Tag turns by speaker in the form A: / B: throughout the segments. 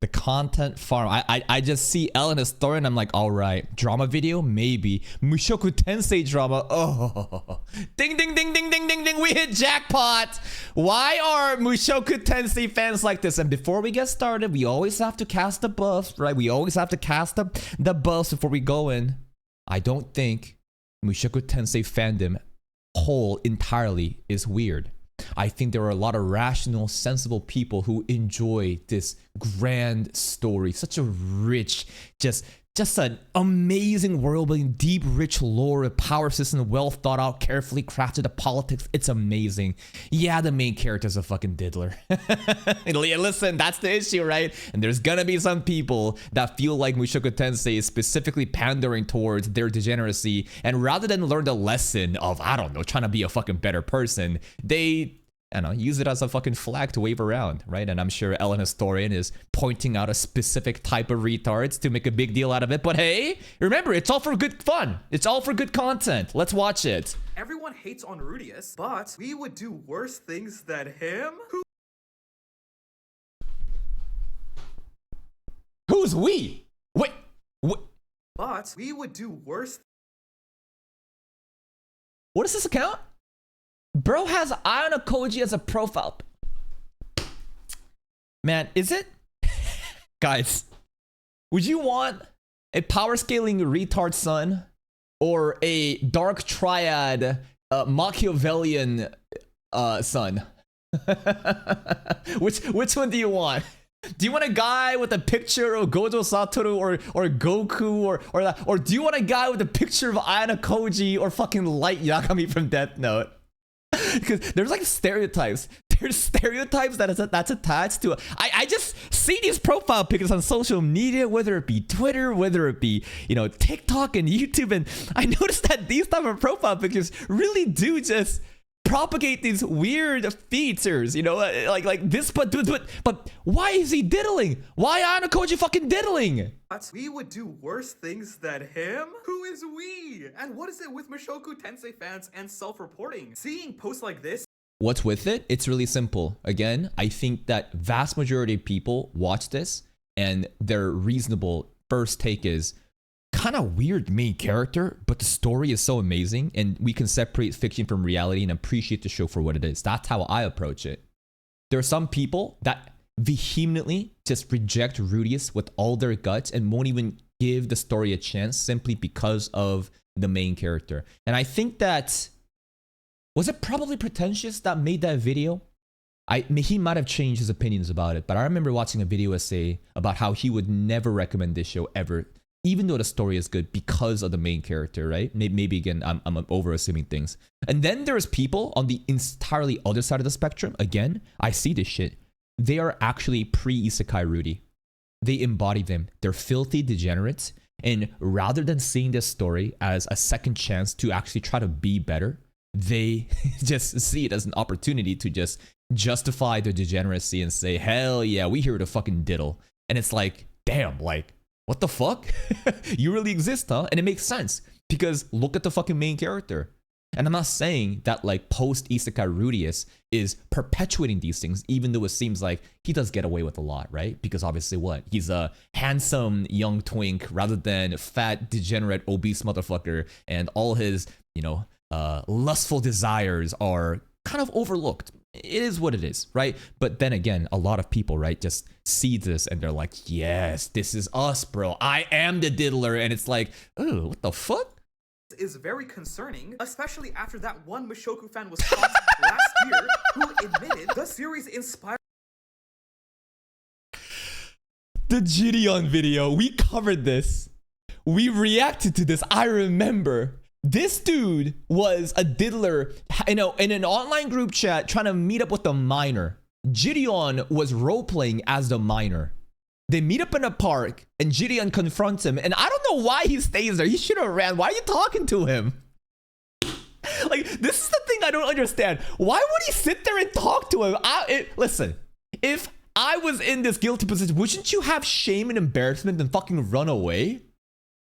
A: The content farm. I just see L in a story and I'm like, all right, drama video, maybe. Mushoku Tensei drama. Oh, ding, ding, ding, ding, ding, ding, ding. We hit jackpot. Why are Mushoku Tensei fans like this? And before we get started, we always have to cast the buffs, right? We always have to cast the buffs before we go in. I don't think Mushoku Tensei fandom whole entirely is weird. I think there are a lot of rational, sensible people who enjoy this grand story. Such a rich, just an amazing world building, deep, rich lore, a power system, well thought out, carefully crafted, the politics. It's amazing. Yeah, the main character's a fucking diddler. Listen, that's the issue, right? And there's gonna be some people that feel like Mushoku Tensei is specifically pandering towards their degeneracy, and rather than learn the lesson of, I don't know, trying to be a fucking better person, they, I don't know, use it as a fucking flag to wave around, right? And I'm sure Ellen Historian is pointing out a specific type of retards to make a big deal out of it. But hey, remember, it's all for good fun. It's all for good content. Let's watch it.
B: Everyone hates on Rudius, but we would do worse things than him?
A: Who's we? Wait, what?
B: But we would do worse.
A: What is this account? Bro has Ayano Koji as a profile. Man, is it? Guys, would you want a power scaling retard son or a dark triad Machiavellian son? Which one do you want? Do you want a guy with a picture of Gojo Satoru or Goku or do you want a guy with a picture of Ayano Koji or fucking Light Yagami from Death Note? Because there's like stereotypes. There's stereotypes that's attached to it. I just see these profile pictures on social media, whether it be Twitter, whether it be, you know, TikTok and YouTube, and I noticed that these type of profile pictures really do just propagate these weird features, you know, like this, but why is he diddling? Why Ayano Koji fucking diddling?
B: But we would do worse things than him? Who is we? And what is it with Mushoku Tensei fans and self-reporting? Seeing posts like this.
A: What's with it? It's really simple. Again, I think that vast majority of people watch this and their reasonable first take is kind of weird main character, but the story is so amazing and we can separate fiction from reality and appreciate the show for what it is. That's how I approach it. There are some people that vehemently just reject Rudius with all their guts and won't even give the story a chance simply because of the main character. And I think that, was it probably Pretentious that made that video? He might have changed his opinions about it, but I remember watching a video essay about how he would never recommend this show ever, even though the story is good, because of the main character, right? Maybe again, I'm over assuming things. And then there's people on the entirely other side of the spectrum. Again, I see this shit. They are actually pre-isekai Rudy. They embody them. They're filthy degenerates. And rather than seeing this story as a second chance to actually try to be better, they just see it as an opportunity to just justify their degeneracy and say, hell yeah, we here to fucking diddle. And it's like, damn, like, what the fuck? You really exist, huh? And it makes sense because look at the fucking main character. And I'm not saying that like post Isekai Rudius is perpetuating these things, even though it seems like he does get away with a lot, right? Because obviously what? He's a handsome young twink rather than a fat, degenerate, obese motherfucker. And all his, you know, lustful desires are kind of overlooked. It is what it is, right? But then again, a lot of people, right, just see this and they're like, yes, this is us, bro. I am the diddler. And it's like, oh, what the fuck?
B: Is very concerning, especially after that one Mushoku fan was caught last year who admitted the series inspired.
A: The Gideon video, we covered this. We reacted to this. I remember. This dude was a diddler, you know, in an online group chat trying to meet up with a minor. Gideon was role-playing as the minor. They meet up in a park and Gideon confronts him. And I don't know why he stays there. He should have ran. Why are you talking to him? Like, this is the thing I don't understand. Why would he sit there and talk to him? Listen, if I was in this guilty position, wouldn't you have shame and embarrassment and fucking run away?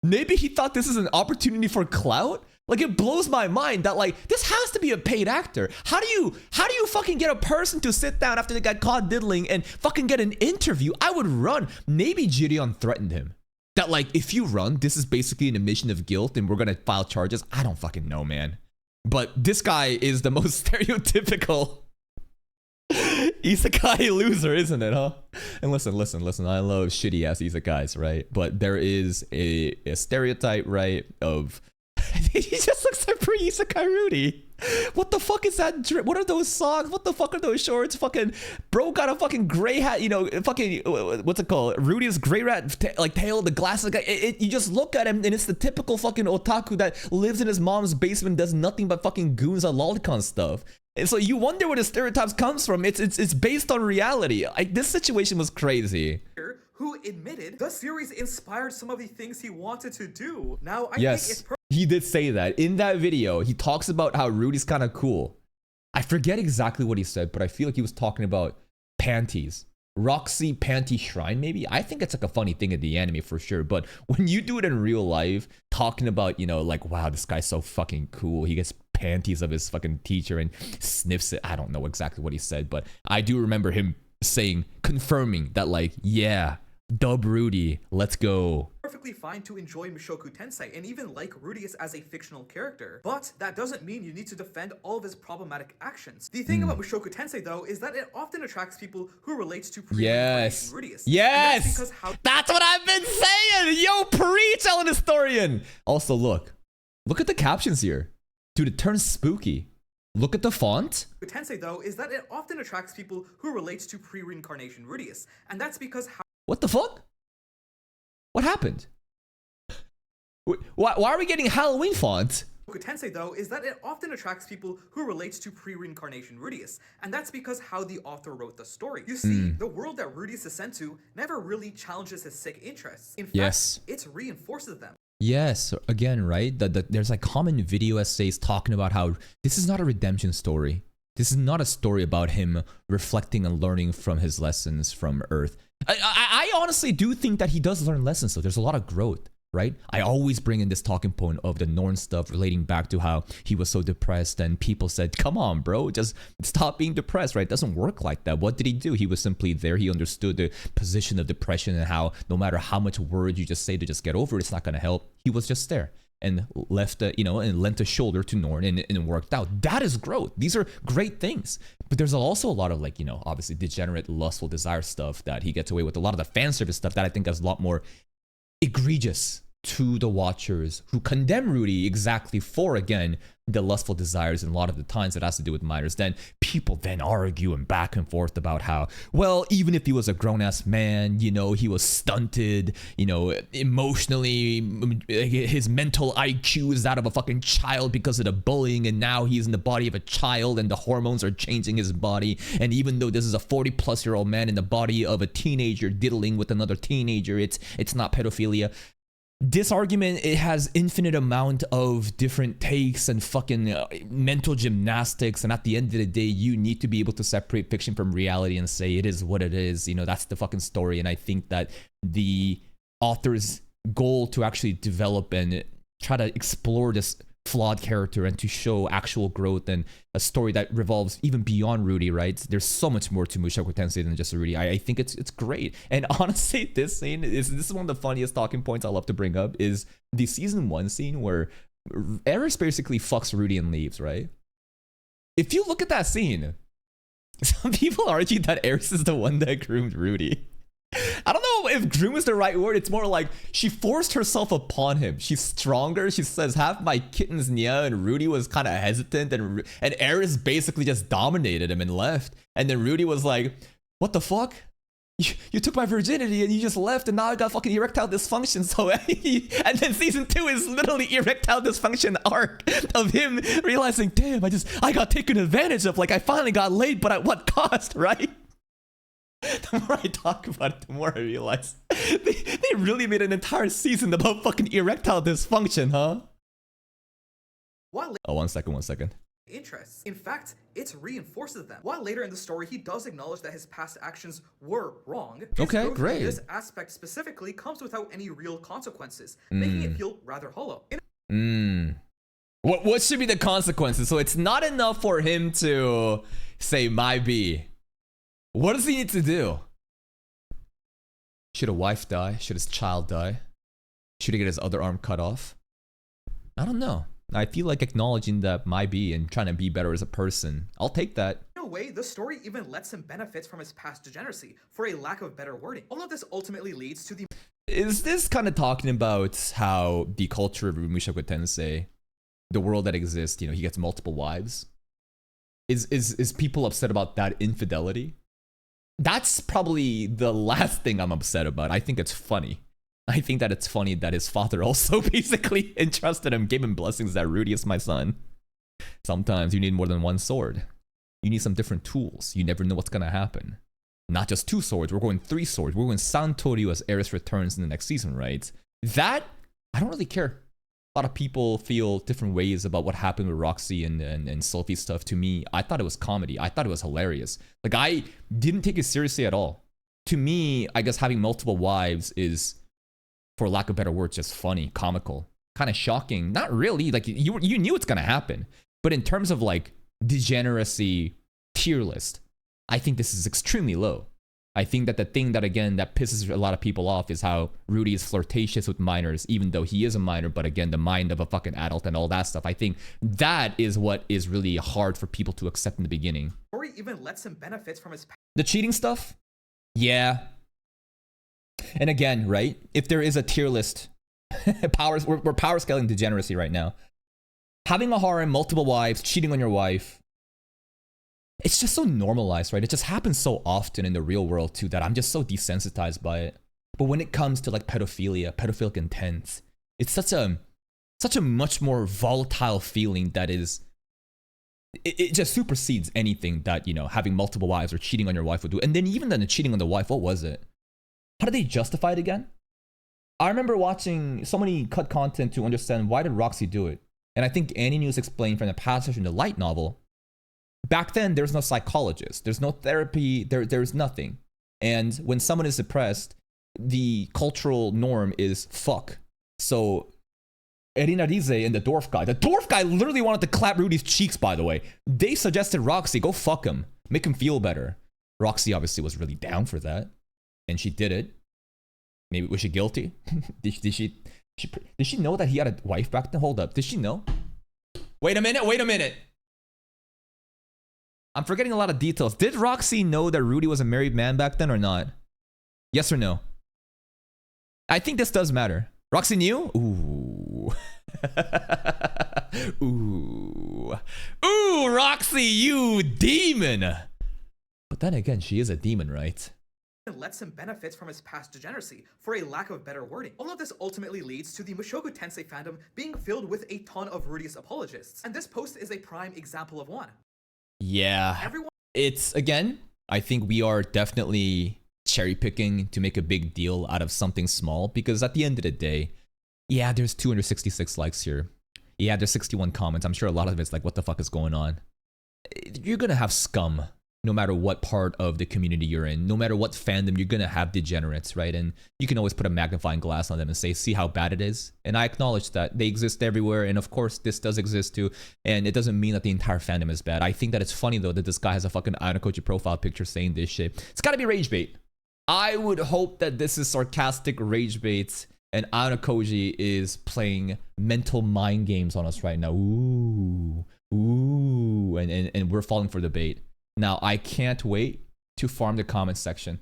A: Maybe he thought this is an opportunity for clout, Like, it blows my mind that, like, this has to be a paid actor. How do you fucking get a person to sit down after they got caught diddling and fucking get an interview? I would run. Maybe Gideon threatened him. That, like, if you run, this is basically an admission of guilt and we're gonna file charges. I don't fucking know, man. But this guy is the most stereotypical isekai loser, isn't it, huh? And listen, I love shitty ass isekais, right? But there is a stereotype, right, of he just looks like pretty isekai Rudy. What the fuck is that drip? What are those songs? What the fuck are those shorts? Fucking bro got a fucking gray hat, you know, fucking what's it called? Rudy's gray rat like tail, the glasses guy. You just look at him and it's the typical fucking otaku that lives in his mom's basement, does nothing but fucking goons on lolicon stuff. And so you wonder where the stereotypes comes from. It's based on reality. Like, this situation was crazy.
B: Who admitted the series inspired some of the things he wanted to do. Now, I think it's
A: he did say that. In that video, he talks about how Rudy's kind of cool. I forget exactly what he said, but I feel like he was talking about panties. Roxy Panty Shrine, maybe? I think it's like a funny thing in the anime for sure, but when you do it in real life, talking about, you know, like, wow, this guy's so fucking cool. He gets panties of his fucking teacher and sniffs it. I don't know exactly what he said, but I do remember him saying, confirming that, like, yeah, dub Rudy, let's go.
B: Perfectly fine to enjoy Mushoku Tensei and even like Rudy as a fictional character, but that doesn't mean you need to defend all of his problematic actions. The thing about Mushoku Tensei, though, is that it often attracts people who relate to pre-incarnation Rudius.
A: Yes,
B: that's
A: what I've been saying. Yo, preach, Ellen Historian. Also, look at the captions here, dude. It turns spooky. Look at the font.
B: Tensei, though, is that it often attracts people who relate to pre-reincarnation Rudius, and that's because
A: what the fuck? What happened? Why are we getting Halloween font?
B: Tensei, though, is that it often attracts people who relate to pre-reincarnation Rudius, and that's because how the author wrote the story. You see, the world that Rudius is sent to never really challenges his sick interests. In fact, it reinforces them.
A: Yes, again, right? There's like common video essays talking about how this is not a redemption story. This is not a story about him reflecting and learning from his lessons from Earth. I honestly do think that he does learn lessons, so there's a lot of growth, right? I always bring in this talking point of the Norn stuff relating back to how he was so depressed and people said, come on, bro, just stop being depressed, right? It doesn't work like that. What did he do? He was simply there. He understood the position of depression and how no matter how much words you just say to just get over it, it's not going to help. He was just there and left, and lent a shoulder to Norn and it worked out. That is growth. These are great things. But there's also a lot of, like, obviously degenerate, lustful desire stuff that he gets away with. A lot of the fan service stuff that I think is a lot more egregious to the watchers who condemn Rudy exactly for, again, the lustful desires, and a lot of the times it has to do with minors. Then people then argue and back and forth about how, well, even if he was a grown-ass man, he was stunted, emotionally, his mental IQ is that of a fucking child because of the bullying, and now he's in the body of a child and the hormones are changing his body, and even though this is a 40-plus-year-old man in the body of a teenager diddling with another teenager, it's not pedophilia. This argument, it has infinite amount of different takes and fucking mental gymnastics, and at the end of the day, you need to be able to separate fiction from reality and say it is what it is. That's the fucking story. And I think that the author's goal to actually develop and try to explore this flawed character and to show actual growth and a story that revolves even beyond Rudy, right? There's so much more to Mushoku Tensei than just Rudy. I think it's great. And honestly, this scene is one of the funniest talking points I love to bring up is the season 1 scene where Eris basically fucks Rudy and leaves, right? If you look at that scene, some people argue that Eris is the one that groomed Rudy. I don't know if groom is the right word. It's more like she forced herself upon him. She's stronger. She says, have my kittens, Nya, and Rudy was kind of hesitant, and Eris basically just dominated him and left. And then Rudy was like, what the fuck? You took my virginity and you just left, and now I got fucking erectile dysfunction. So, and then season 2 is literally erectile dysfunction arc of him realizing, damn, I got taken advantage of. Like, I finally got laid, but at what cost, right? The more I talk about it, the more I realize they really made an entire season about fucking erectile dysfunction, huh? Oh, one second.
B: Interests. In fact, it reinforces them. While later in the story, he does acknowledge that his past actions were wrong.
A: Okay, great.
B: This aspect specifically comes without any real consequences, making it feel rather hollow.
A: What should be the consequences? So it's not enough for him to say my B. What does he need to do? Should a wife die? Should his child die? Should he get his other arm cut off? I don't know. I feel like acknowledging that my B and trying to be better as a person. I'll take that.
B: In a way, the story even lets him benefit from his past degeneracy, for a lack of better wording. All of this ultimately leads to the...
A: Is this kind of talking about how the culture of Mushoku Tensei, the world that exists, you know, he gets multiple wives? Is people upset about that infidelity? That's probably the last thing I'm upset about. I think it's funny. I think that it's funny that his father also basically entrusted him, gave him blessings that Rudy is my son. Sometimes you need more than one sword. You need some different tools. You never know what's gonna happen. Not just 2 swords, we're going 3 swords. We're going Santoryu as Ares returns in the next season, right? That, I don't really care. A lot of people feel different ways about what happened with Roxy and Sophie's stuff. To me, I thought it was comedy. I thought it was hilarious. Like, I didn't take it seriously at all. To me, I guess having multiple wives is, for lack of better words, just funny, comical, kind of shocking. Not really. Like, you knew it's gonna happen. But in terms of like degeneracy tier list, I think this is extremely low. I think that the thing that, again, that pisses a lot of people off is how Rudy is flirtatious with minors, even though he is a minor, but again, the mind of a fucking adult and all that stuff. I think that is what is really hard for people to accept in the beginning.
B: story even lets him benefit from his...
A: The cheating stuff? Yeah. And again, right? If there is a tier list, we're power scaling degeneracy right now. Having a harem, multiple wives, cheating on your wife, it's just so normalized, right? It just happens so often in the real world too that I'm just so desensitized by it. But when it comes to like pedophilia, pedophilic intent, it's such a much more volatile feeling that is, it just supersedes anything that, you know, having multiple wives or cheating on your wife would do. And then even then the cheating on the wife, what was it? How did they justify it again? I remember watching so many cut content to understand why did Roxy do it. And I think Annie News explained from the passage in the light novel, back then there's no psychologist, there's no therapy, there's nothing. And when someone is depressed, the cultural norm is fuck. So Erina Rize and the dwarf guy literally wanted to clap Rudy's cheeks, by the way. They suggested Roxy, go fuck him, make him feel better. Roxy obviously was really down for that. And she did it. Maybe, was she guilty? Did she know that he had a wife back then? Hold up, did she know? Wait a minute. I'm forgetting a lot of details. Did Roxy know that Rudy was a married man back then or not? Yes or no? I think this does matter. Roxy knew? Ooh. Ooh, Roxy, you demon. But then again, she is a demon, right?
B: Lets him benefit from his past degeneracy, for a lack of better wording. All of this ultimately leads to the Mushoku Tensei fandom being filled with a ton of Rudy's apologists, and this post is a prime example of one.
A: Yeah, it's, again, I think we are definitely cherry picking to make a big deal out of something small, because at the end of the day, yeah, there's 266 likes here. Yeah, there's 61 comments. I'm sure a lot of it's like, what the fuck is going on? You're gonna have scum no matter what part of the community you're in, no matter what fandom, you're gonna have degenerates, right? And you can always put a magnifying glass on them and say, see how bad it is. And I acknowledge that they exist everywhere, and of course this does exist too, and it doesn't mean that the entire fandom is bad. I think that it's funny though that this guy has a fucking Ayanokoji profile picture saying this shit. It's gotta be rage bait. I would hope that this is sarcastic rage bait and Ayanokoji is playing mental mind games on us right now. Ooh, and we're falling for the bait. Now, I can't wait to farm the comments section.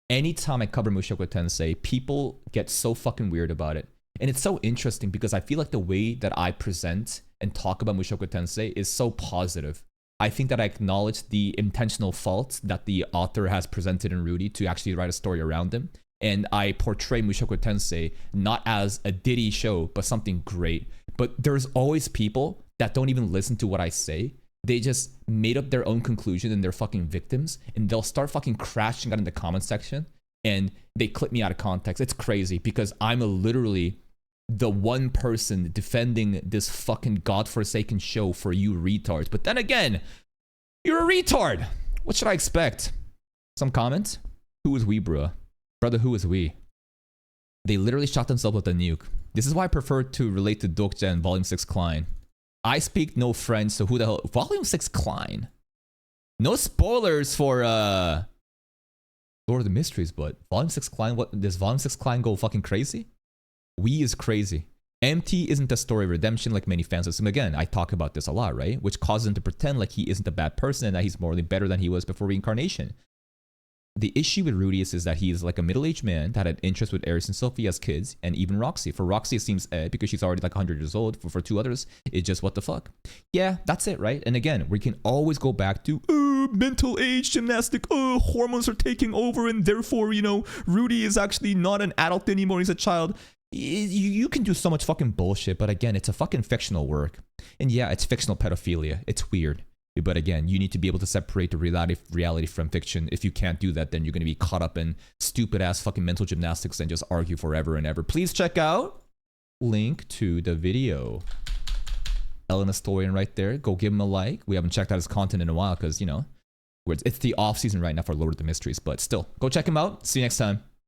A: Anytime I cover Mushoku Tensei, people get so fucking weird about it. And it's so interesting because I feel like the way that I present and talk about Mushoku Tensei is so positive. I think that I acknowledge the intentional fault that the author has presented in Rudy to actually write a story around him. And I portray Mushoku Tensei not as a Diddy show, but something great. But there's always people that don't even listen to what I say. They just made up their own conclusion and they're fucking victims, and they'll start fucking crashing out in the comment section and they clip me out of context. It's crazy because I'm literally the one person defending this fucking godforsaken show for you retards. But then again, you're a retard. What should I expect? Some comments? Who is we, bruh? Brother, who is we? They literally shot themselves with a nuke. This is why I prefer to relate to Dokja and Volume 6 Klein. I speak no French, so who the hell? Volume 6 Klein. No spoilers for Lord of the Mysteries, but Volume 6 Klein, what does Volume 6 Klein go fucking crazy? We is crazy. MT isn't a story of redemption like many fans assume. Again, I talk about this a lot, right? Which causes him to pretend like he isn't a bad person and that he's morally better than he was before reincarnation. The issue with Rudius is that he is like a middle-aged man that had interest with Aries and Sophie as kids, and even Roxy. For Roxy, it seems because she's already like 100 years old. For two others, it's just what the fuck. Yeah, that's it, right? And again, we can always go back to mental age gymnastic. Hormones are taking over, and therefore, you know, Rudy is actually not an adult anymore. He's a child. You can do so much fucking bullshit, but again, it's a fucking fictional work. And yeah, it's fictional pedophilia. It's weird. But again, you need to be able to separate the reality from fiction. If you can't do that, then you're going to be caught up in stupid ass fucking mental gymnastics and just argue forever and ever. Please check out link to the video. Ellen Astorian right there. Go give him a like. We haven't checked out his content in a while because, you know, it's the off season right now for Lord of the Mysteries. But still, go check him out. See you next time.